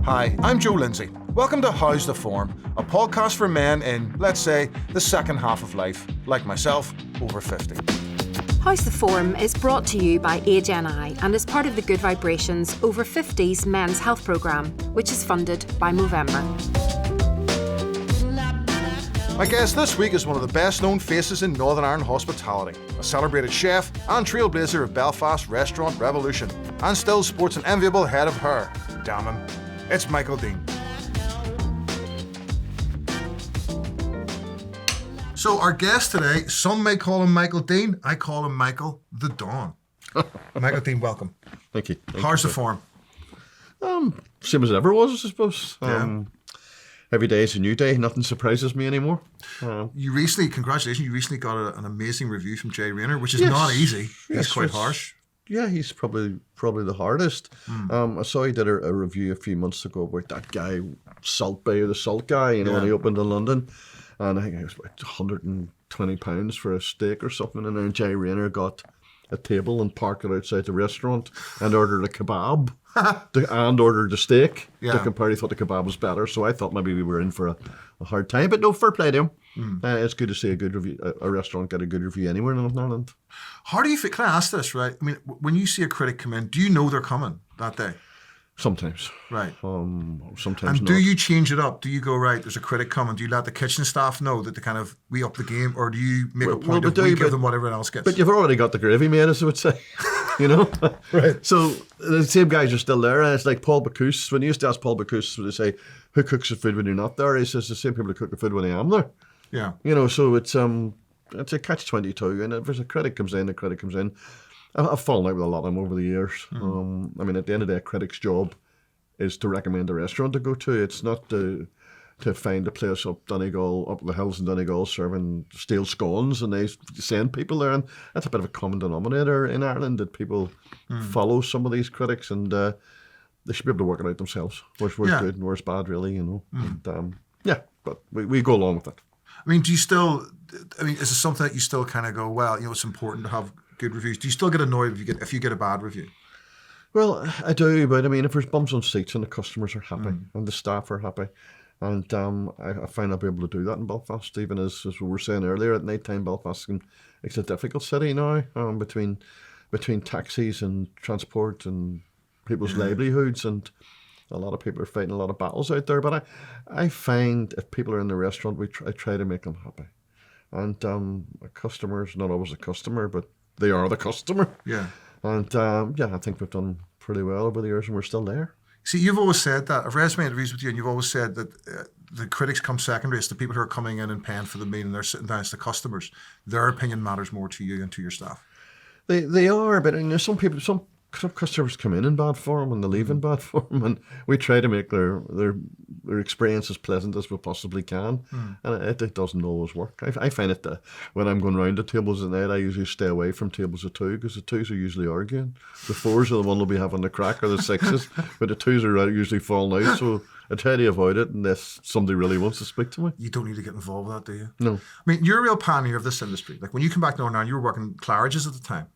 Hi, I'm Joe Lindsay. Welcome to How's the Form, a podcast for men in, let's say, the second half of life, like myself, over 50. How's the Form is brought to you by AGNI and is part of the Good Vibrations Over 50s Men's Health Programme, which is funded by Movember. My guest this week is one of the best-known faces in Northern Ireland hospitality, a celebrated chef and trailblazer of Belfast restaurant revolution, and still sports an enviable head of hair. Damn him. It's Michael Deane. So our guest today, some may call him Michael Deane, I call him Michael the Dawn. Michael Deane, welcome. Thank you. How's the form? Same as it ever was, I suppose. Yeah. Every day is a new day. Nothing surprises me anymore. Congratulations, you recently got an amazing review from Jay Rayner, which is Yes. not easy. He's Yes, quite it's- harsh. Yeah, he's probably the hardest. I saw he did a review a few months ago about that guy, Salt Bay, or the Salt guy, when he opened in London. And I think it was about £120 for a steak or something. And then Jay Rayner got a table and parked it outside the restaurant and ordered a kebab and ordered a steak to compare. He thought the kebab was better. So I thought maybe we were in for a hard time. But no, fair play to him. It's good to see a good review, a restaurant get a good review anywhere in Northern Ireland. How do you feel? Can I ask this, right? I mean, when you see a critic come in, do you know they're coming that day? Sometimes. Right. Sometimes And not. do you change it up? Do you go, right, there's a critic coming, do you let the kitchen staff know that they kind of, we up the game, or do you make a point of we give them what everyone else gets? But you've already got the gravy made, as I would say, Right. So the same guys are still there. And it's like Paul Bocuse. When you used to ask Paul Bocuse, would they say, who cooks the food when you're not there? He says, the same people who cook the food when I am there. Yeah. So it's a catch-22. And if there's a critic comes in, the critic comes in. I've fallen out with a lot of them over the years. I mean, at the end of the day, a critic's job is to recommend a restaurant to go to. It's not to find a place up Donegal, up the hills in Donegal serving stale scones, and they send people there. And that's a bit of a common denominator in Ireland, that people follow some of these critics, and they should be able to work it out themselves. Where's good and where's bad, really, And, but we go along with it. I mean, is it something that you still kind of go, well, it's important to have good reviews? Do you still get annoyed if you get a bad review? Well, I do, but I mean, if there's bums on seats and the customers are happy and the staff are happy, and I find I'll be able to do that in Belfast, even as we were saying earlier, at night time Belfast, it's a difficult city now, between taxis and transport and people's livelihoods, and a lot of people are fighting a lot of battles out there. But I find if people are in the restaurant, I try to make them happy. And a customer's not always a customer, but they are the customer. Yeah. And I think we've done pretty well over the years, and we're still there. See, you've always said that. I've read some interviews with you, and you've always said that the critics come secondary. It's the people who are coming in and paying for the meal, and they're sitting down. It's the customers. Their opinion matters more to you and to your staff. They are, but there's some customers come in bad form and they leave in bad form, and we try to make their experience as pleasant as we possibly can, and it doesn't always work. I find it that when I'm going round the tables at night, I usually stay away from tables of two, because the twos are usually arguing. The fours are the one who'll be having the crack, or the sixes, but the twos are usually falling out, so I try to avoid it unless somebody really wants to speak to me. You don't need to get involved with that, do you? No. I mean, you're a real pioneer of this industry. Like when you come back to Northern Ireland, you were working Claridge's at the time.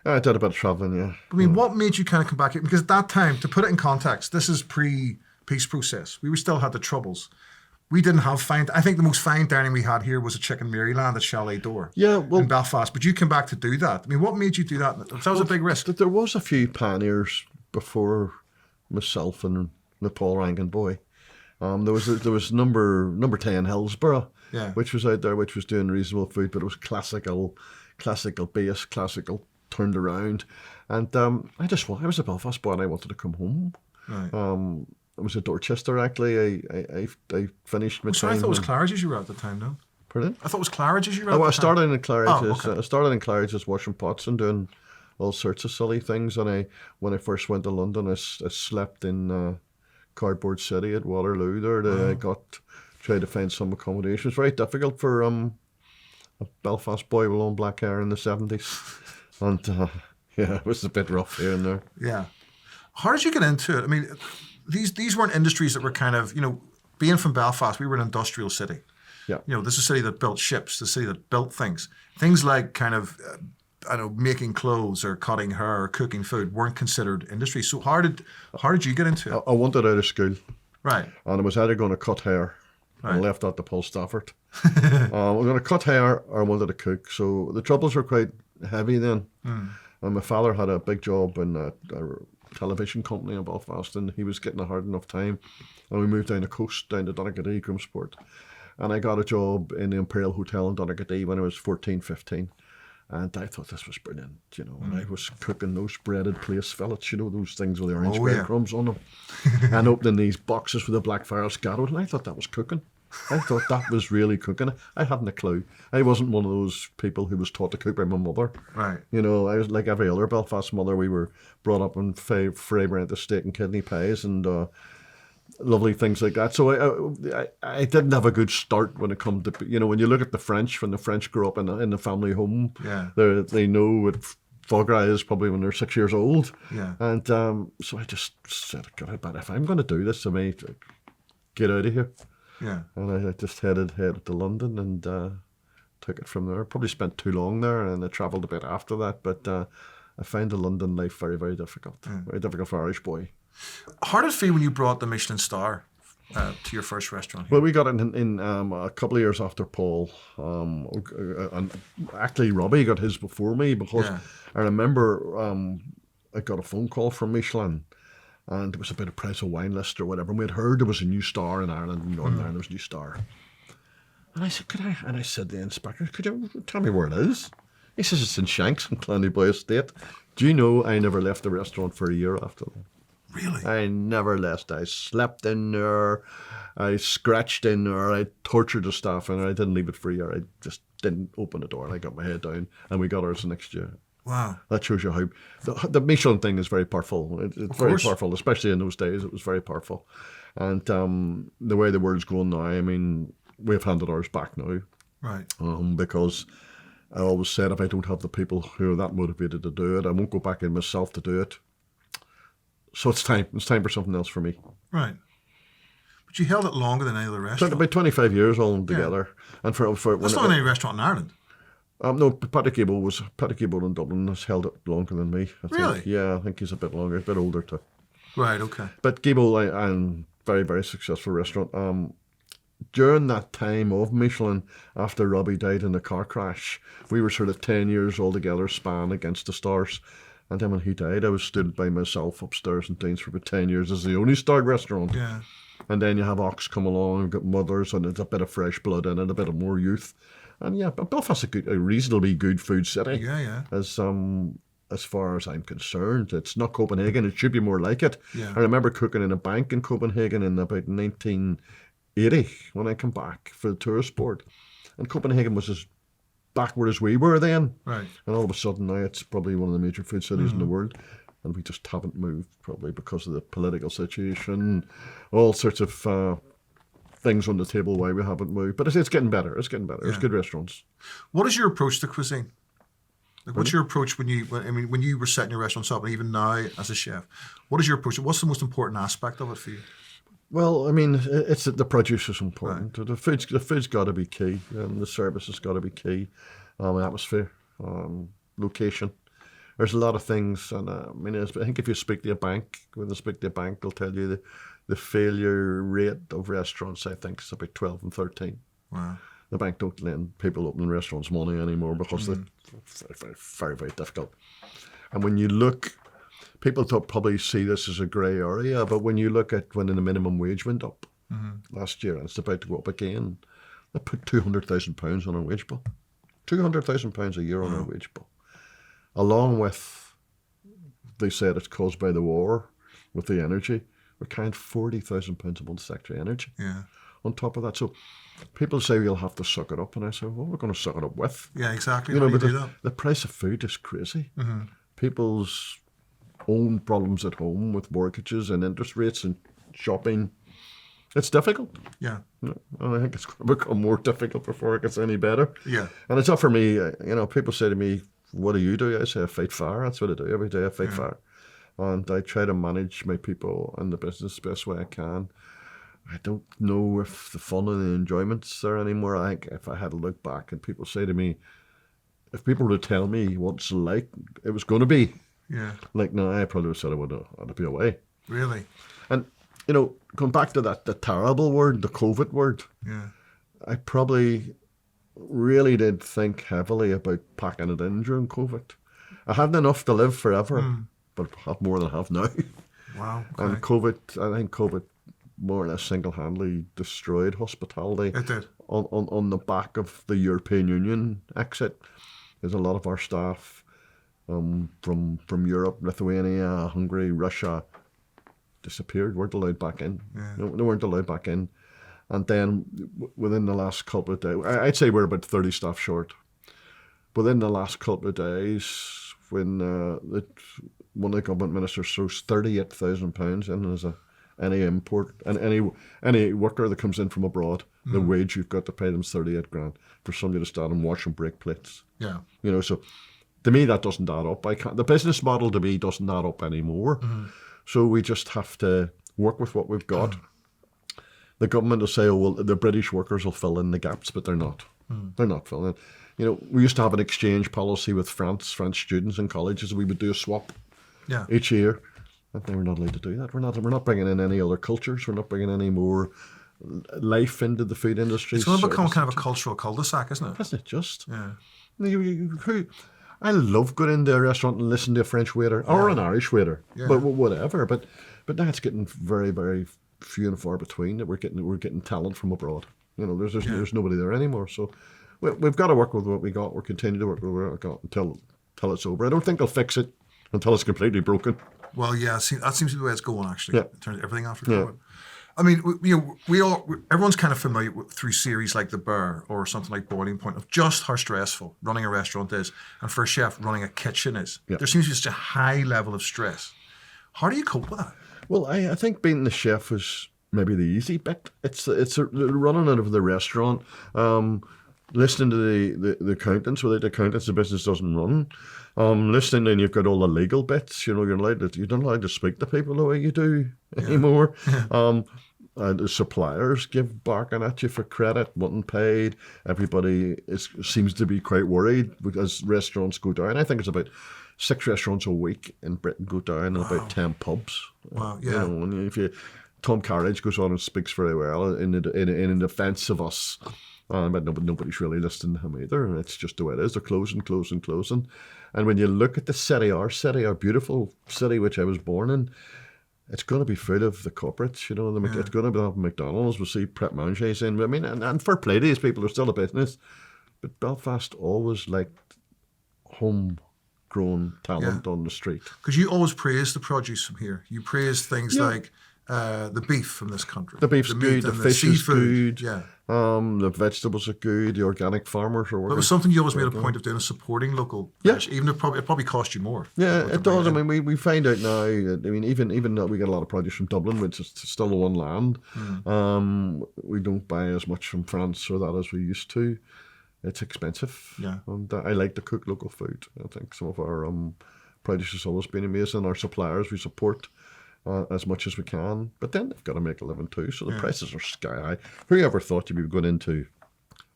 I did a bit of travelling, yeah. I mean, what made you kind of come back here? Because at that time, to put it in context, this is pre-peace process. We still had the Troubles. We didn't have fine. I think the most fine dining we had here was a Chicken Maryland at Chalet Door in Belfast. But you came back to do that. I mean, what made you do that? That was a big risk. There was a few pioneers before myself and the Paul Rankin boy. There was number 10 Hillsborough, which was out there, which was doing reasonable food, but it was classical base, classical turned around, and I was a Belfast boy and I wanted to come home. Right. I was at Dorchester actually. I finished my time. I thought it was Claridge's you were at the time, no? Pardon? I thought it was Claridge's you were at the time. I started in Claridge's. Okay. I started in Claridge's washing pots and doing all sorts of silly things. And when I first went to London, I slept in Cardboard City at Waterloo there. I tried to find some accommodation. It was very difficult for a Belfast boy with long black hair in the 70s. And it was a bit rough here and there. Yeah. How did you get into it? I mean, these weren't industries that were kind of, being from Belfast, we were an industrial city. Yeah. This is a city that built ships, the city that built things. Things like kind of, making clothes or cutting hair or cooking food weren't considered industries. So how did you get into it? I wanted out of school. Right. And I was either going to cut hair, Right. and left that to Paul Stafford. We're going to cut hair, or I wanted to cook. So the troubles were quite heavy then. And my father had a big job in a television company in Belfast, and he was getting a hard enough time. And we moved down the coast, down to Donaghadee, Grimsport. And I got a job in the Imperial Hotel in Donaghadee when I was 14, 15. And I thought this was brilliant, you know. And I was cooking those breaded place fillets, you know, those things with the orange breadcrumbs on them. And opening these boxes with the black fire scattered. And I thought that was cooking. I thought that was really cooking. I hadn't a clue. I wasn't one of those people who was taught to cook by my mother. Right. You know, I was like every other Belfast mother. We were brought up on Frey-Brent steak and kidney pies and lovely things like that. So I didn't have a good start when it come to, you know, when you look at the French, when the French grew up in the family home, they know what foie gras is probably when they're 6 years old. Yeah. And so I just said, God, but if I'm going to do this, I may get out of here. Yeah. And I just headed to London and took it from there. Probably spent too long there, and I travelled a bit after that. But I found the London life very, very difficult. Very difficult for an Irish boy. How did it feel when you brought the Michelin star to your first restaurant here? Well, we got it in a couple of years after Paul. And actually, Robbie got his before me because I remember I got a phone call from Michelin. And it was about a price of wine list or whatever. And we'd heard there was a new star in Ireland, in Northern Ireland, there was a new star. And I said, And I said to the inspector, could you tell me where it is? He says, it's in Shanks in Clannyboy Estate. Do you know I never left the restaurant for a year after that? Really? I never left. I slept in there. I scratched in there. I tortured the staff in there. I didn't leave it for a year. I just didn't open the door. And I got my head down. And we got ours the next year. Wow. That shows you how the Michelin thing is very powerful. It's very powerful, especially in those days. It was very powerful. And the way the world's going now, I mean, we've handed ours back now. Right. Because I always said if I don't have the people who are that motivated to do it, I won't go back in myself to do it. So it's time. It's time for something else for me. Right. But you held it longer than any other restaurant. About 25 years all together. And for that's not any restaurant in Ireland. No, Paddy Cable in Dublin has held it longer than me. I think. Really? Yeah, I think he's a bit longer, a bit older too. Right, okay. But Gable, I'm very, very successful restaurant. During that time of Michelin, after Robbie died in a car crash, we were sort of 10 years all together, span against the stars. And then when he died, I was stood by myself upstairs in Deane's for about 10 years as the only starred restaurant. Yeah. And then you have Ox come along, and got mothers, and it's a bit of fresh blood in it, a bit of more youth. And yeah, Belfast is a reasonably good food city. Yeah. As far as I'm concerned, it's not Copenhagen. It should be more like it. Yeah. I remember cooking in a bank in Copenhagen in about 1980 when I came back for the tourist board, and Copenhagen was as backward as we were then. Right. And all of a sudden now it's probably one of the major food cities in the world, and we just haven't moved, probably because of the political situation, all sorts of things on the table why we haven't moved. But it's getting better. It's getting better. There's good restaurants. What is your approach to cuisine? Like, what's your approach when you were setting your restaurants up, and even now as a chef? What is your approach? What's the most important aspect of it for you? Well, I mean, it's the produce is important. Right. The food's got to be key, and the service has got to be key. Atmosphere, location. There's a lot of things, and I think if you speak to a bank, when they speak to a bank, they'll tell you the failure rate of restaurants, I think, is about 12 and 13. Wow. The bank don't lend people opening restaurants money anymore because they're very, very, very difficult. And when you look, people probably see this as a grey area, but when you look at when the minimum wage went up last year, and it's about to go up again, they put £200,000 on our wage bill. £200,000 a year on our wage bill. Along with, they said it's caused by the war with the energy. We're carrying £40,000 a month sector energy. Yeah. On top of that, so people say we'll have to suck it up, and I say, well, we're going to suck it up with. Yeah, exactly. But the price of food is crazy. People's own problems at home with mortgages and interest rates and shopping, it's difficult. Yeah. And I think it's going to become more difficult before it gets any better. Yeah. And it's not for me. People say to me, what do you do? I say, I fight fire. That's what I do every day. I fight fire. And I try to manage my people and the business the best way I can. I don't know if the fun and the enjoyment's there anymore. I think if I had to look back and people say to me, if people were to tell me what it's like, it was going to be. Yeah. Like, no, I probably would have said I would have be away. Really? And going back to the terrible word, the COVID word, I probably really did think heavily about packing it in during COVID. I hadn't enough to live forever, but I have more than I have now. Wow. Okay. And I think COVID more or less single-handedly destroyed hospitality. It did. On the back of the European Union exit. There's a lot of our staff from Europe, Lithuania, Hungary, Russia, disappeared, weren't allowed back in. Yeah. No, they weren't allowed back in. And then within the last couple of days, I'd say we're about 30 staff short. Within the last couple of days, when one of the government ministers throws £38,000 in as any import and any worker that comes in from abroad, the wage you've got to pay them is 38 grand for somebody to stand and wash and break plates. Yeah. So to me that doesn't add up. The business model to me doesn't add up anymore. So we just have to work with what we've got. The government will say, oh well, the British workers will fill in the gaps, but they're not. They're not filling in. We used to have an exchange policy with French students in colleges. We would do a swap each year. And we're not allowed to do that. We're not bringing in any other cultures. We're not bringing any more life into the food industry. It's going to become kind of a cultural cul-de-sac, isn't it? Isn't it just? Yeah. I love going into a restaurant and listening to a French waiter or an Irish waiter, but whatever. But now it's getting very, very few and far between that we're getting talent from abroad. There's nobody there anymore. So we've got to work with what we got. We're continuing to work with what we got until it's over. I don't think they'll fix it until it's completely broken. Well, yeah, that seems to be the way it's going, actually, in terms of everything after COVID. Yeah. I mean, everyone's kind of familiar through series like The Bear or something like Boiling Point of just how stressful running a restaurant is, and for a chef, running a kitchen is. Yeah. There seems to be such a high level of stress. How do you cope with that? Well, I think being the chef is maybe the easy bit. It's running out of the restaurant, listening to the accountants. Without the accountants, the business doesn't run. Listening, and you've got all the legal bits. You're not allowed to speak to people the way you do anymore. The suppliers give barking at you for credit, wasn't paid. Everybody seems to be quite worried because restaurants go down. I think it's about 6 restaurants a week in Britain go down, and about 10 pubs. Wow, yeah. And Tom Carriage goes on and speaks very well in defence of us. But nobody's really listening to him either. It's just the way it is. They're closing. And when you look at the city, our beautiful city, which I was born in, it's going to be full of the corporates, It's going to be McDonald's. We'll see Pret Manger's in. I mean, and fair play to these people are still a business. But Belfast always liked homegrown talent on the street. Because you always praise the produce from here. You praise things like the beef from this country. The beef's good, the fish is good. Yeah. The vegetables are good, the organic farmers are working. But it was something you always made a point of doing, supporting local fish, even if it probably cost you more. Yeah, it does. I mean, we find out now, even though we get a lot of produce from Dublin, which is still the one land, we don't buy as much from France or that as we used to. It's expensive. Yeah. And I like to cook local food. I think some of our produce has always been amazing. Our suppliers we support as much as we can, but then they've got to make a living too, so the prices are sky high. Who ever thought you'd be going into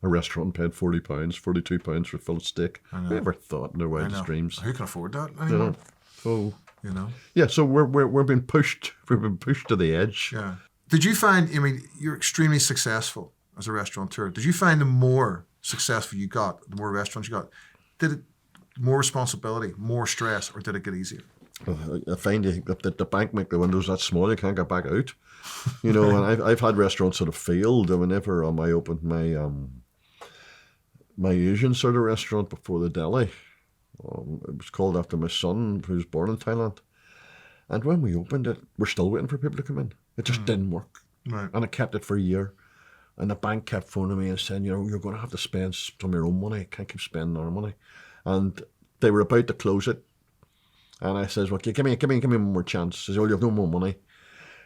a restaurant and paid £40, £42 for a fillet steak? Who ever thought in their wildest dreams? Who can afford that anymore? So Yeah, so we're being pushed. We've been pushed to the edge. Yeah. Did you find? I mean, you're extremely successful as a restaurateur. Did you find the more successful you got, the more restaurants you got, did it more responsibility, more stress, or did it get easier? I find the bank make the windows that small, you can't get back out. And I've had restaurants that have failed. Whenever I opened my Asian sort of restaurant before the deli, it was called after my son who was born in Thailand. And when we opened it, we're still waiting for people to come in. It just didn't work. Right. And I kept it for a year. And the bank kept phoning me and saying, you're going to have to spend some of your own money. Can't keep spending our money. And they were about to close it. And I says, well, give me one more chance. He says, oh, you have no more money.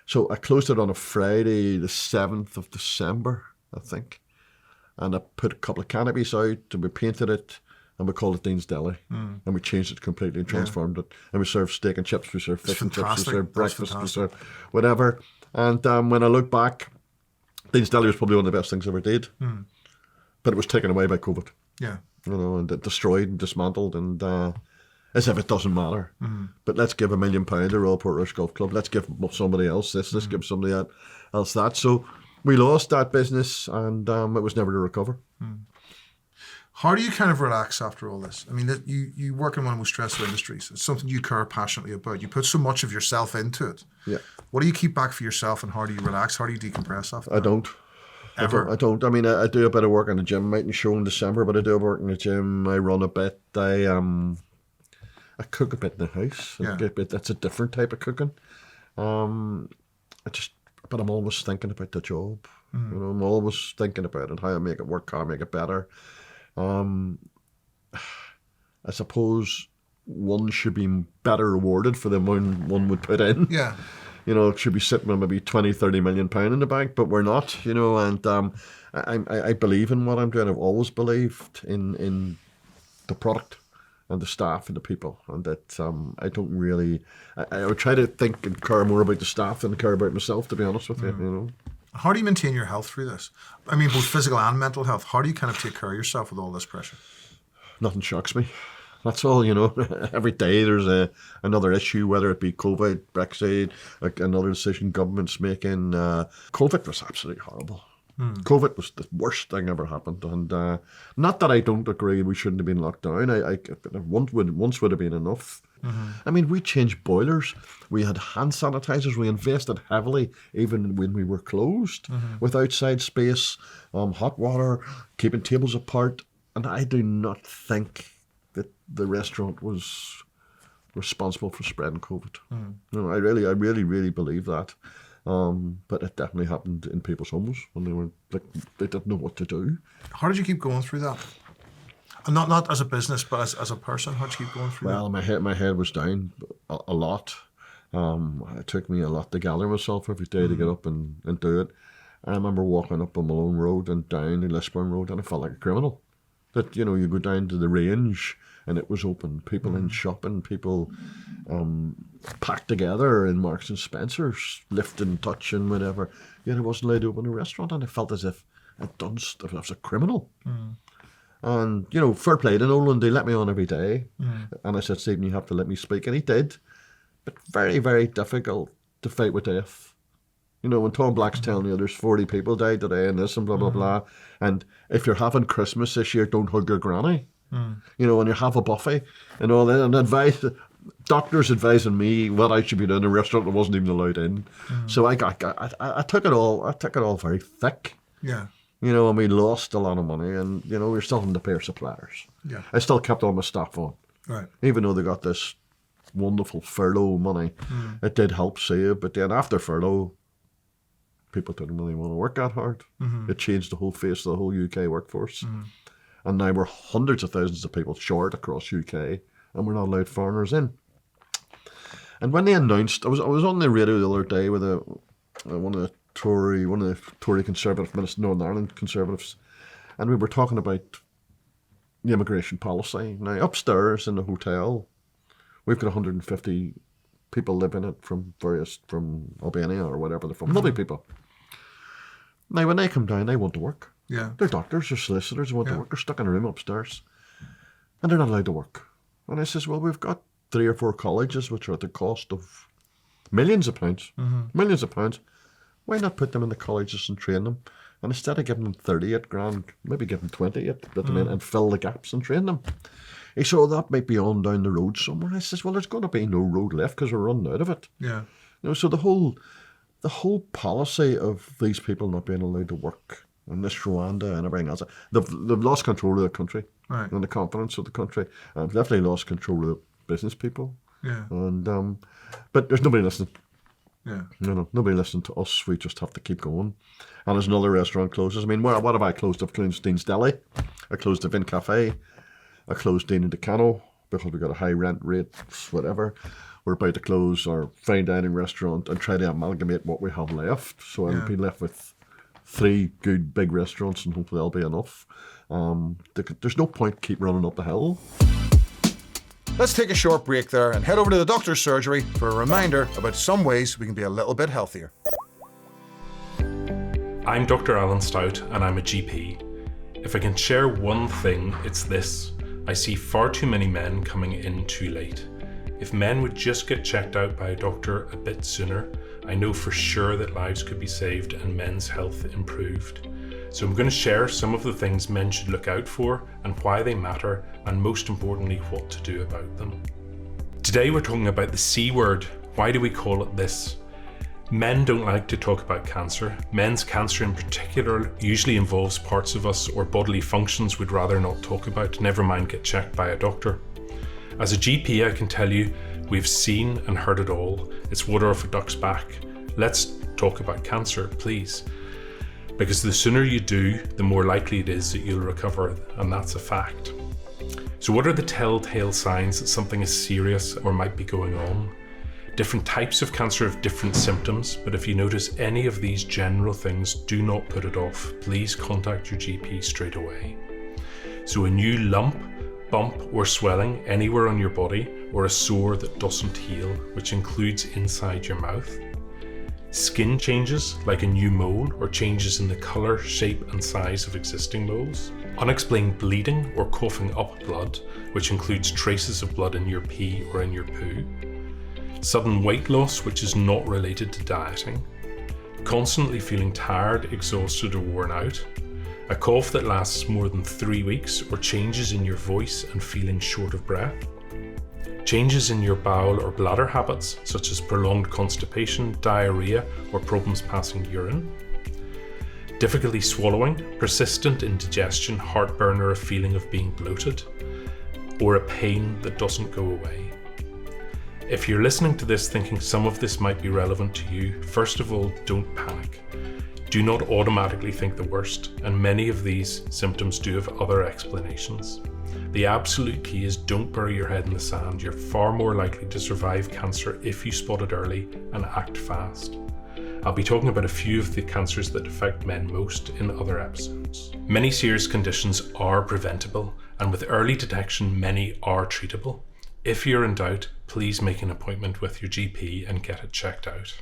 So I closed it on a Friday, the 7th of December, I think. And I put a couple of canopies out and we painted it and we called it Deane's Deli. And we changed it completely and transformed it. And we served steak and chips, we served fish and chips, we served breakfast, we served whatever. And when I look back, Deane's Deli was probably one of the best things I ever did. But it was taken away by COVID. Yeah. And destroyed and dismantled and... as if it doesn't matter. But let's give £1 million to Royal Portrush Golf Club. Let's give somebody else this. Let's give somebody else that. So we lost that business, and it was never to recover. How do you kind of relax after all this? I mean, you work in one of the most stressful industries. It's something you care passionately about. You put so much of yourself into it. Yeah. What do you keep back for yourself, and how do you relax? How do you decompress after that? I don't. Ever? I don't. I mean, I do a bit of work in the gym. Mightn't show in December, but I do work in the gym. I run a bit. I cook a bit in the house. That's a different type of cooking. But I'm always thinking about the job. You know, I'm always thinking about it, how I make it work, how I make it better. I suppose one should be better rewarded for the amount one would put in. Yeah. You know, it should be sitting with maybe 20, 30 million pound in the bank, but we're not, you know, and I believe in what I'm doing. I've always believed in the product and the staff and the people, and that I don't really, I would try to think and care more about the staff than care about myself, to be honest with you, you know. How do you maintain your health through this? I mean, both physical and mental health. How do you kind of take care of yourself with all this pressure? Nothing shocks me. That's all, you know. Every day there's another issue, whether it be COVID, Brexit, like another decision government's making. COVID was absolutely horrible. COVID was the worst thing ever happened. And not that I don't agree we shouldn't have been locked down. Once would have been enough. I mean, we changed boilers. We had hand sanitizers. We invested heavily even when we were closed with outside space, hot water, keeping tables apart. And I do not think that the restaurant was responsible for spreading COVID. No, I really believe that. But it definitely happened in people's homes when they didn't know what to do. How did you keep going through that? And not as a business, but as a person, how did you keep going through that? Well, my head was down a lot. It took me a lot to gather myself every day to get up and do it. I remember walking up on Malone Road and down to Lisburn Road, and I felt like a criminal. That, you know, you go down to the range and it was open. People in shopping, people packed together in Marks and Spencer's, lifting, touching, whatever. Yet I wasn't allowed to open a restaurant, and I felt as if I was a criminal. And, you know, fair play to Nolan, they let me on every day. And I said, Stephen, you have to let me speak. And he did. But very, very difficult to fight with death. You know, when Tom Black's telling you there's 40 people died today and this and blah, blah, blah. And if you're having Christmas this year, don't hug your granny. You know, when you have a buffet and all that. And doctors advising me what I should be doing in a restaurant that wasn't even allowed in. So I took it all very thick. Yeah. You know, and we lost a lot of money, and, you know, we were still having to pay our suppliers. Yeah. I still kept all my staff on. Right. Even though they got this wonderful furlough money, it did help save. But then after furlough, people didn't really want to work that hard. It changed the whole face of the whole UK workforce. And now we're hundreds of thousands of people short across UK, and we're not allowed foreigners in. And when they announced, I was on the radio the other day with one of the Tory Conservative ministers, Northern Ireland Conservatives, and we were talking about the immigration policy. Now, upstairs in the hotel, we've got 150 people live in it from Albania or whatever they're from. Lovely people. Now, when they come down, they want to work. Yeah. They're doctors, they're solicitors, they want to work. They're stuck in a room upstairs, and they're not allowed to work. And I says, well, we've got 3 or 4 colleges which are at the cost of millions of pounds. Millions of pounds. Why not put them in the colleges and train them? And instead of giving them 38 grand, maybe give them 28, put them in and fill the gaps and train them. He said, that might be on down the road somewhere. I says, well, there's going to be no road left because we're running out of it. Yeah. You know, so the whole policy of these people not being allowed to work, and this Rwanda and everything else, they've lost control of the country, right, and the confidence of the country, and definitely lost control of the business people. Yeah. And but there's nobody listening. Yeah. No, nobody listening to us. We just have to keep going. And as another restaurant closes, I mean, what have I closed? I've closed Deane's Deli. I closed the Vin Cafe. I closed Deane and Decano because we got a high rent rate, whatever. We're about to close our fine dining restaurant and try to amalgamate what we have left. So I'll be left with 3 good big restaurants, and hopefully that'll be enough. There's no point keep running up the hill. Let's take a short break there and head over to the doctor's surgery for a reminder about some ways we can be a little bit healthier. I'm Dr. Alan Stout, and I'm a GP. If I can share one thing, it's this: I see far too many men coming in too late. If men would just get checked out by a doctor a bit sooner, I know for sure that lives could be saved and men's health improved. So I'm going to share some of the things men should look out for and why they matter, and most importantly, what to do about them. Today we're talking about the C word. Why do we call it this? Men don't like to talk about cancer. Men's cancer in particular usually involves parts of us or bodily functions we'd rather not talk about, never mind get checked by a doctor. As a GP, I can tell you, we've seen and heard it all. It's water off a duck's back. Let's talk about cancer, please. Because the sooner you do, the more likely it is that you'll recover, and that's a fact. So what are the telltale signs that something is serious or might be going on? Different types of cancer have different symptoms, but if you notice any of these general things, do not put it off. Please contact your GP straight away. So a new lump, bump or swelling anywhere on your body, or a sore that doesn't heal, which includes inside your mouth. Skin changes, like a new mole, or changes in the colour, shape and size of existing moles. Unexplained bleeding or coughing up blood, which includes traces of blood in your pee or in your poo. Sudden weight loss, which is not related to dieting. Constantly feeling tired, exhausted or worn out. A cough that lasts more than 3 weeks, or changes in your voice and feeling short of breath. Changes in your bowel or bladder habits, such as prolonged constipation, diarrhea, or problems passing urine. Difficulty swallowing, persistent indigestion, heartburn, or a feeling of being bloated, or a pain that doesn't go away. If you're listening to this thinking some of this might be relevant to you, first of all, don't panic. Do not automatically think the worst, and many of these symptoms do have other explanations. The absolute key is don't bury your head in the sand. You're far more likely to survive cancer if you spot it early and act fast. I'll be talking about a few of the cancers that affect men most in other episodes. Many serious conditions are preventable, and with early detection, many are treatable. If you're in doubt, please make an appointment with your GP and get it checked out.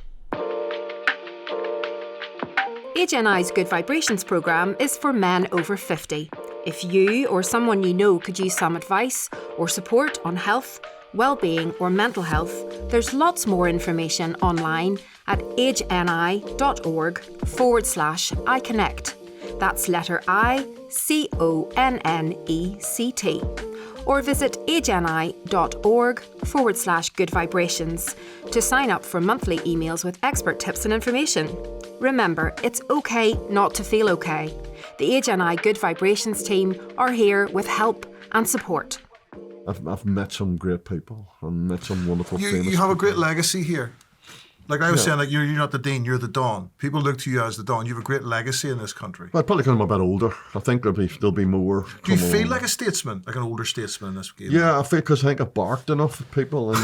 Age NI's Good Vibrations programme is for men over 50. If you or someone you know could use some advice or support on health, well-being or mental health, there's lots more information online at ageni.org/iConnect. That's letter I, CONNECT. Or visit ageni.org/good vibrations to sign up for monthly emails with expert tips and information. Remember, it's okay not to feel okay. The Age NI Good Vibrations team are here with help and support. I've met some great people. I've met some wonderful famous You have a great people. legacy here. Like I was saying, like you're not the Deane, you're the Don. People look to you as the Don. You have a great legacy in this country. Well, probably because I'm a bit older. I think there'll be more. Do you feel like a statesman, like an older statesman in this game? Yeah, I feel because I think I've barked enough at people, and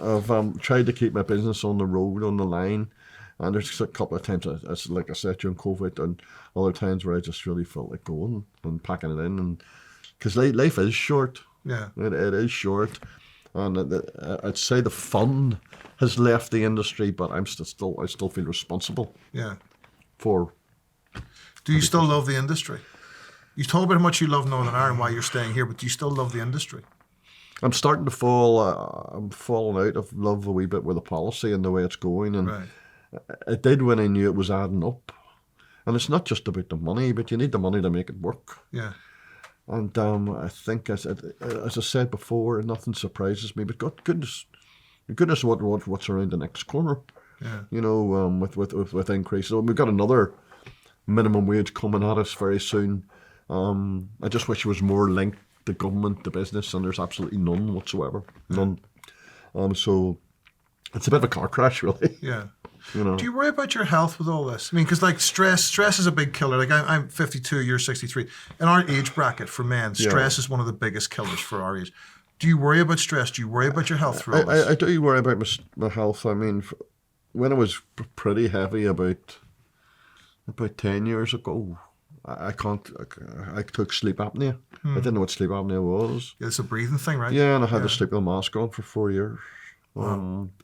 I've tried to keep my business on the road, on the line. And there's a couple of times, as like I said, during COVID, and other times where I just really felt like going and packing it in, and because life is short. Yeah, it is short, and I'd say the fun has left the industry, but I still feel responsible. Yeah. For. Do you still love the industry? You talk about how much you love Northern Ireland, why you're staying here, but do you still love the industry? I'm starting to fall. I'm falling out of love a wee bit with the policy and the way it's going, and. Right. I did when I knew it was adding up. And it's not just about the money, but you need the money to make it work. Yeah. And I think, as I said before, nothing surprises me. But goodness, what's around the next corner? Yeah. You know, with increases. We've got another minimum wage coming at us very soon. I just wish there was more link to government to business, and there's absolutely none whatsoever. None. So it's a bit of a car crash, really. Yeah. You know. Do you worry about your health with all this? I mean, because like stress is a big killer. Like I'm 52, you're 63. In our age bracket for men, stress is one of the biggest killers for our age. Do you worry about stress? Do you worry about your health through all this? I do worry about my health. I mean, when I was pretty heavy about 10 years ago, I took sleep apnea. I didn't know what sleep apnea was. Yeah, it's a breathing thing, right? Yeah, and I had to sleep with a mask on for 4 years.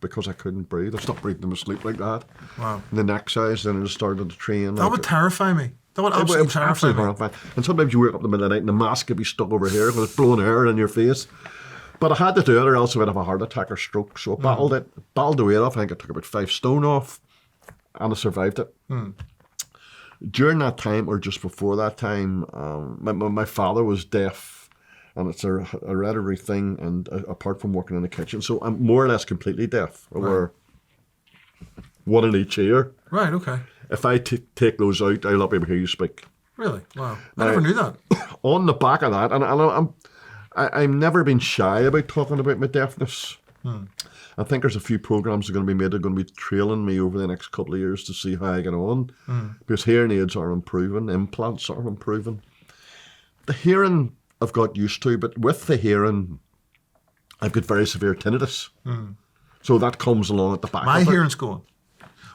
Because I couldn't breathe. I stopped breathing in my sleep like that. Wow. And then exercise, then I just started to train. That would terrify me. That would absolutely terrify me. Horrifying. And sometimes you wake up in the middle of the night and the mask could be stuck over here because it's blowing air in your face. But I had to do it or else I would have a heart attack or stroke. So I battled the weight off. I think I took about 5 stone off and I survived it. During that time or just before that time, my father was deaf and it's a hereditary thing and apart from working in the kitchen. So I'm more or less completely deaf. I wear one in each ear. Right, okay. If I take those out, I'll not be able to hear you speak. Really? Wow. I never knew that. On the back of that, and I've never been shy about talking about my deafness. I think there's a few programs that are going to be made that are going to be trailing me over the next couple of years to see how I get on. Because hearing aids are improving, implants are improving. The hearing I've got used to, but with the hearing, I've got very severe tinnitus. So that comes along at the back My of it. hearing's going.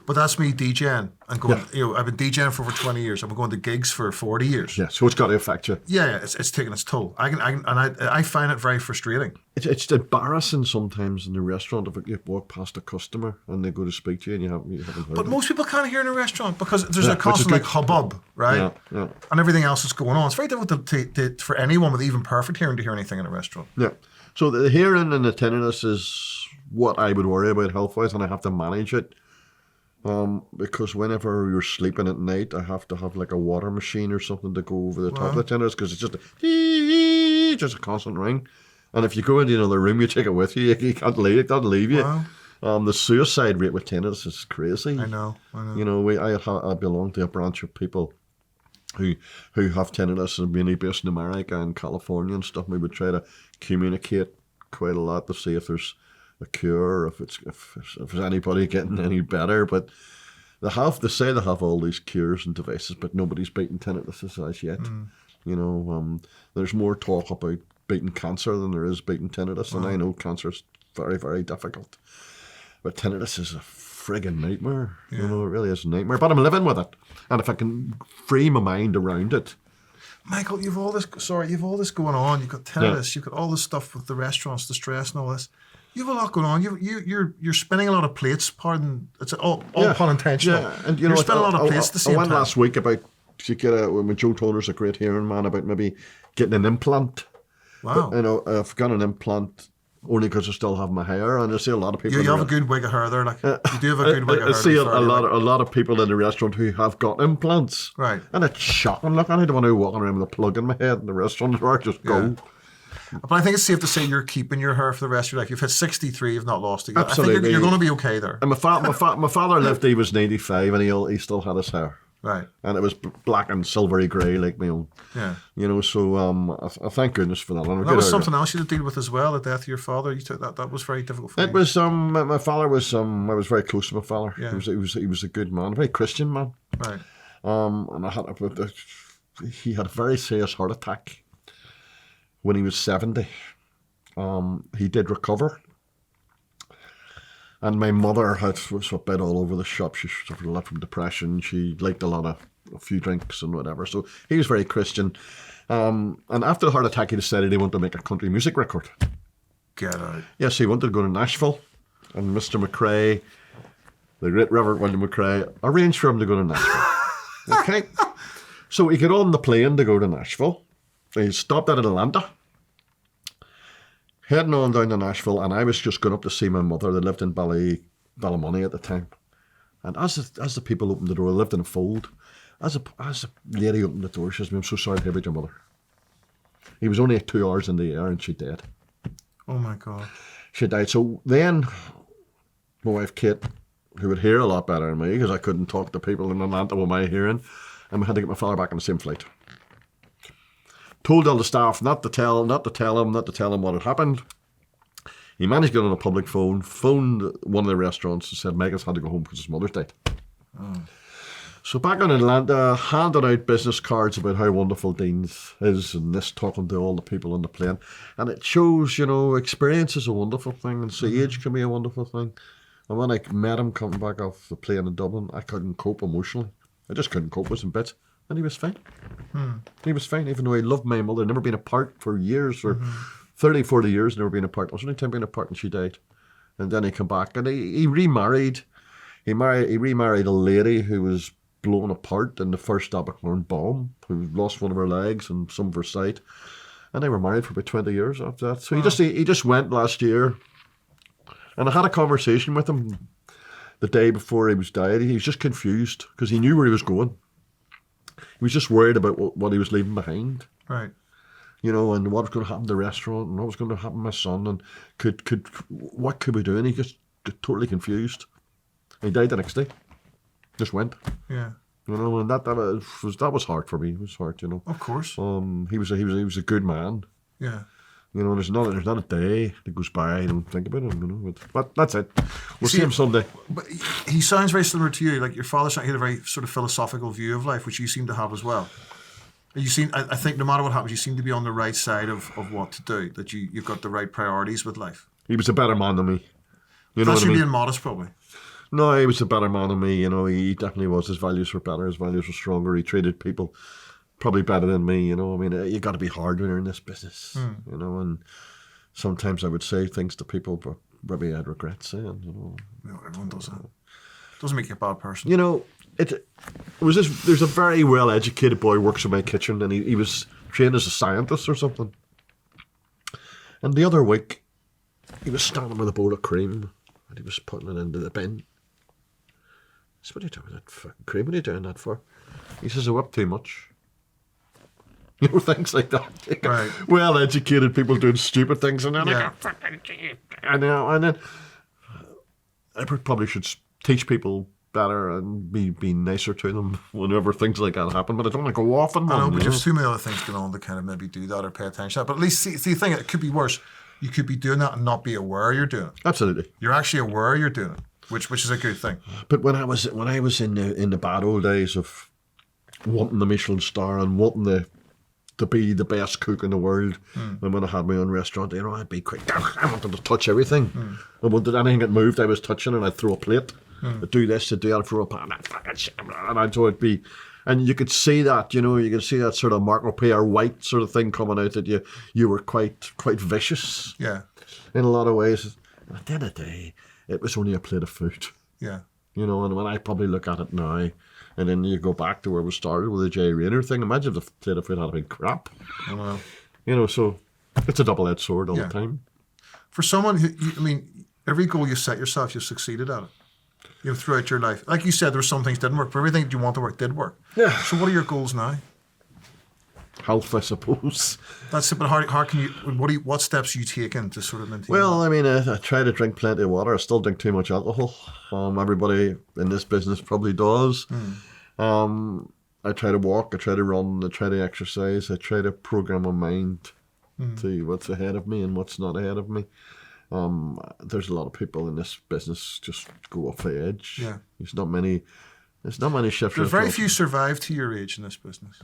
But that's me DJing and going, I've been DJing for over 20 years. I've been going to gigs for 40 years. Yeah, so it's got to affect you. Yeah, it's taking its toll. I find it very frustrating. It's embarrassing sometimes in the restaurant if you walk past a customer and they go to speak to you and you haven't heard But them. most people can't hear in a restaurant because there's a constant hubbub, right? Yeah. And everything else that's going on. It's very difficult for anyone with even perfect hearing to hear anything in a restaurant. Yeah. So the hearing and the tinnitus is what I would worry about health-wise, and I have to manage it. Because whenever you're sleeping at night, I have to have like a water machine or something to go over the top of the tinnitus because it's just a constant ring. And if you go into another room, you take it with you. You can't leave it. Doesn't leave you. Wow. The suicide rate with tinnitus is crazy. I know. You know, I belong to a branch of people who have tinnitus and mainly based in America and California and stuff. We would try to communicate quite a lot to see if there's a cure, if there's anybody getting any better, but they say they have all these cures and devices, but nobody's beaten tinnitus as yet. You know, there's more talk about beating cancer than there is beating tinnitus, and I know cancer is very, very difficult, but tinnitus is a friggin' nightmare. You know, it really is a nightmare, but I'm living with it, and if I can free my mind around it. Michael, you've all this going on. You've got tinnitus. You've got all this stuff with the restaurants, the stress and all this. You have a lot going on. You're spinning a lot of plates. Pardon, it's all pun intentional. Yeah, and you're spinning a lot of plates at the same time. I went last week about to get when Joe Toner's a great hearing man about maybe getting an implant. Wow. But, you know, I've got an implant only because I still have my hair, and I see a lot of people. You have a good wig of hair there, like you do have a good wig of hair. I see a lot of people in the restaurant who have got implants. Right. And it's shocking. Look, I don't want to walk around with a plug in my head in the restaurant or just go. But I think it's safe to say you're keeping your hair for the rest of your life. You've hit 63, you've not lost it yet. Absolutely. I think you're going to be okay there. And my father lived, he was 95 and he still had his hair. Right. And it was black and silvery grey like my own. Yeah. You know, so I thank goodness for that. And that was something else you had to deal with as well, the death of your father. You took that was very difficult for you. It was, my father was, I was very close to my father. Yeah. He was a good man, a very Christian man. Right. And he had a very serious heart attack. When he was 70, he did recover. And my mother was a bit all over the shop. She suffered a lot from depression. She liked a few drinks and whatever. So he was very Christian. And after the heart attack, he decided he wanted to make a country music record. Get out. Yes, he wanted to go to Nashville. And Mr. McRae, the great Reverend William McRae, arranged for him to go to Nashville. Okay? So he got on the plane to go to Nashville. He stopped at Atlanta, heading on down to Nashville, and I was just going up to see my mother. They lived in Ballymoney at the time. And as the people opened the door, they lived in a fold. As a lady opened the door, she says, "I'm so sorry to hear about your mother." He was only 2 hours in the air and she died. Oh my God. She died. So then my wife Kate, who would hear a lot better than me, because I couldn't talk to people in Atlanta with my hearing, and we had to get my father back on the same flight. Told all the staff not to tell him what had happened. He managed to get on a public phone, phoned one of the restaurants and said Michael's had to go home because his mother's died. Oh. So back in Atlanta, handed out business cards about how wonderful Deane's is and this, talking to all the people on the plane. And it shows, you know, experience is a wonderful thing and age can be a wonderful thing. And when I met him coming back off the plane in Dublin, I couldn't cope emotionally. I just couldn't cope with some bits. And he was fine. He was fine, even though he loved my mother. Never been apart for years, for 30, 40 years, never been apart. It was only time being apart and she died. And then he came back and he remarried. He remarried a lady who was blown apart in the first Abercorn bomb, who lost one of her legs and some of her sight. And they were married for about 20 years after that. So he just went last year. And I had a conversation with him the day before he was died. He was just confused because he knew where he was going. He was just worried about what he was leaving behind. Right. You know, and what was going to happen to the restaurant and what was going to happen to my son and what could we do? And he just totally confused. He died the next day. Just went. Yeah. You know, and that was hard for me. It was hard, you know. Of course. He was a good man. Yeah. You know, there's not a day that goes by I don't think about him, you know. But that's it. We'll see him someday. But he sounds very similar to you. Like your father had a very sort of philosophical view of life, which you seem to have as well. I think no matter what happens, you seem to be on the right side of what to do. That you've got the right priorities with life. He was a better man than me. You know That's what I mean? being modest, probably. No, he was a better man than me. You know, he definitely was. His values were better. His values were stronger. He treated people probably better than me. You know, I mean, you got to be hard when you're in this business. You know, and sometimes I would say things to people, but maybe I'd regret saying. You know, No, everyone does that. Doesn't make you a bad person. You know, it was this. There's a very well-educated boy who works in my kitchen, and he was trained as a scientist or something. And the other week, he was standing with a bowl of cream, and he was putting it into the bin. I said, "What are you doing with that fucking cream? What are you doing that for?" He says, "I whipped too much." You know, things like that. Right. Well-educated people doing stupid things, and then Yeah. and then I probably should teach people better and be nicer to them whenever things like that happen. But I don't want to go off on them. I know, but you know? there's too many other things going on to kind of maybe do that or pay attention to that. But at least see the thing, it could be worse. You could be doing that and not be aware you're doing it. Absolutely. You're actually aware you're doing it, which is a good thing. But when I was in the bad old days of wanting the Michelin star and wanting to be the best cook in the world, and when I had my own restaurant, you know, I'd be quick. I wanted to touch everything. I wanted anything that moved, I was touching, and I'd throw a plate. I'd do this, I'd do that, I'd throw a pan, and I'd so it'd be. And you could see that, you know, you could see that sort of Marco Pierre White sort of thing coming out, that you were quite vicious. Yeah. In a lot of ways. And at the end of the day, it was only a plate of food. Yeah. You know, and when I probably look at it now, and then you go back to where we started with the Jay Rayner thing, imagine if the plate of food had been crap. I know. You know, so it's a double-edged sword all the time. For someone who, every goal you set yourself, you've succeeded at it. You know, throughout your life. Like you said, there were some things didn't work, but everything that you want to work did work. Yeah. So what are your goals now? Health, I suppose. That's it, but how can you, what steps are you taking to sort of maintain Well, that? I mean, I try to drink plenty of water. I still drink too much alcohol. Everybody in this business probably does. I try to walk, I try to run, I try to exercise, I try to program my mind to what's ahead of me and what's not ahead of me. There's a lot of people in this business just go off the edge. Yeah. There's not many shifters. There's very few survive to your age in this business.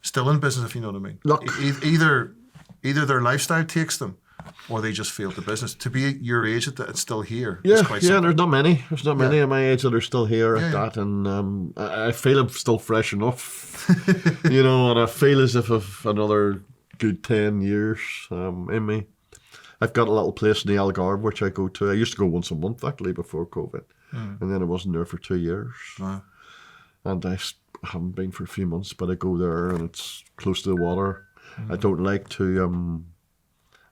Still in business, if you know what I mean. Look. Either their lifestyle takes them, or they just failed the business. To be your age, it's still here. Yeah, quite yeah. simple. There's not many. There's not many at my age that are still here at Yeah. that, and I feel I'm still fresh enough, you know. And I feel as if I've another good 10 years in me. I've got a little place in the Algarve which I go to. I used to go once a month actually before COVID, and then I wasn't there for 2 years. Wow. And I haven't been for a few months, but I go there and it's close to the water. I don't like to.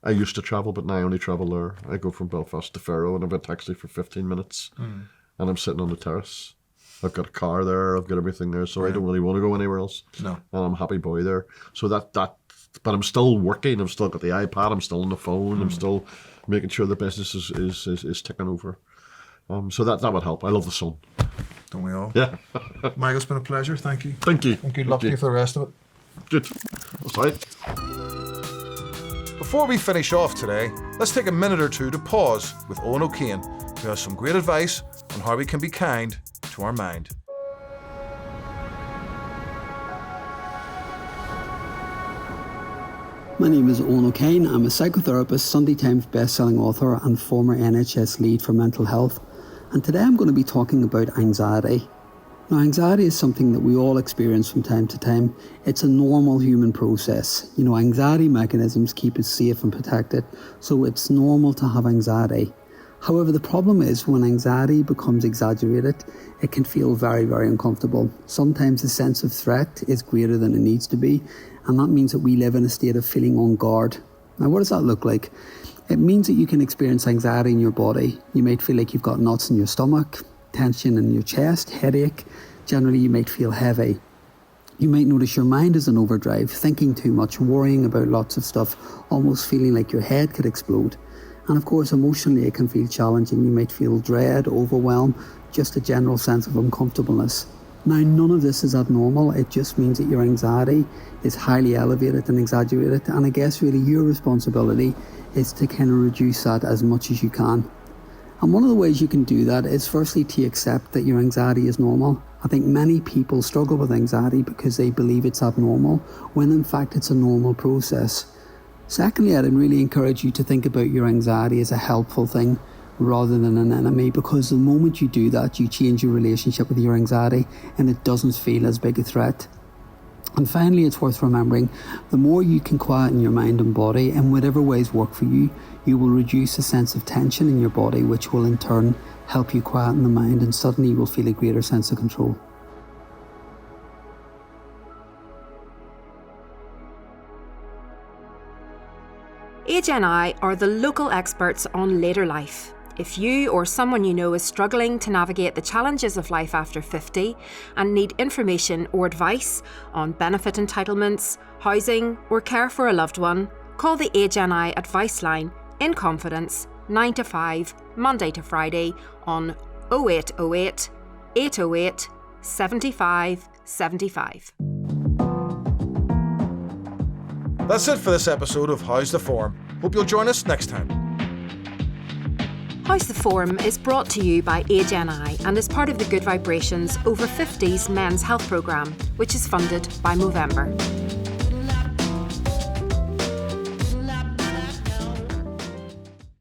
I used to travel, but now I only travel there. I go from Belfast to Ferro and I've a taxi for 15 minutes, and I'm sitting on the terrace. I've got a car there. I've got everything there, so I don't really want to go anywhere else. No. And I'm a happy boy there. So that. But I'm still working. I've still got the iPad. I'm still on the phone. I'm still making sure the business is ticking over. So that would help. I love the sun. Don't we all? Yeah. Michael, it's been a pleasure. Thank you. Thank you. And good luck to you for the rest of it. Good. That's right. Before we finish off today, let's take a minute or two to pause with Owen O'Kane, who has some great advice on how we can be kind to our mind. My name is Owen O'Kane. I'm a psychotherapist, Sunday Times best-selling author and former NHS lead for mental health. And today I'm going to be talking about anxiety. Now, anxiety is something that we all experience from time to time. It's a normal human process. You know, anxiety mechanisms keep us safe and protected, so it's normal to have anxiety. However, the problem is when anxiety becomes exaggerated, it can feel very, very uncomfortable. Sometimes the sense of threat is greater than it needs to be, and that means that we live in a state of feeling on guard. Now, what does that look like? It means that you can experience anxiety in your body. You might feel like you've got knots in your stomach, tension in your chest, headache. Generally, you might feel heavy. You might notice your mind is in overdrive, thinking too much, worrying about lots of stuff, almost feeling like your head could explode. And of course, emotionally, it can feel challenging. You might feel dread, overwhelm, just a general sense of uncomfortableness. Now, none of this is abnormal. It just means that your anxiety is highly elevated and exaggerated. And I guess really your responsibility is to kind of reduce that as much as you can. And one of the ways you can do that is firstly to accept that your anxiety is normal. I think many people struggle with anxiety because they believe it's abnormal, when in fact it's a normal process. Secondly, I'd really encourage you to think about your anxiety as a helpful thing rather than an enemy, because the moment you do that, you change your relationship with your anxiety and it doesn't feel as big a threat. And finally, it's worth remembering, the more you can quieten your mind and body in whatever ways work for you, you will reduce a sense of tension in your body, which will in turn help you quieten the mind, and suddenly you will feel a greater sense of control. AgeNI are the local experts on later life. If you or someone you know is struggling to navigate the challenges of life after 50 and need information or advice on benefit entitlements, housing or care for a loved one, call the AgeNI advice line in confidence 9 to 5, Monday to Friday on 0808 808 75 75. That's it for this episode of How's the Form. Hope you'll join us next time. How's the Form is brought to you by AgeNI and is part of the Good Vibrations Over 50s Men's Health Programme, which is funded by Movember.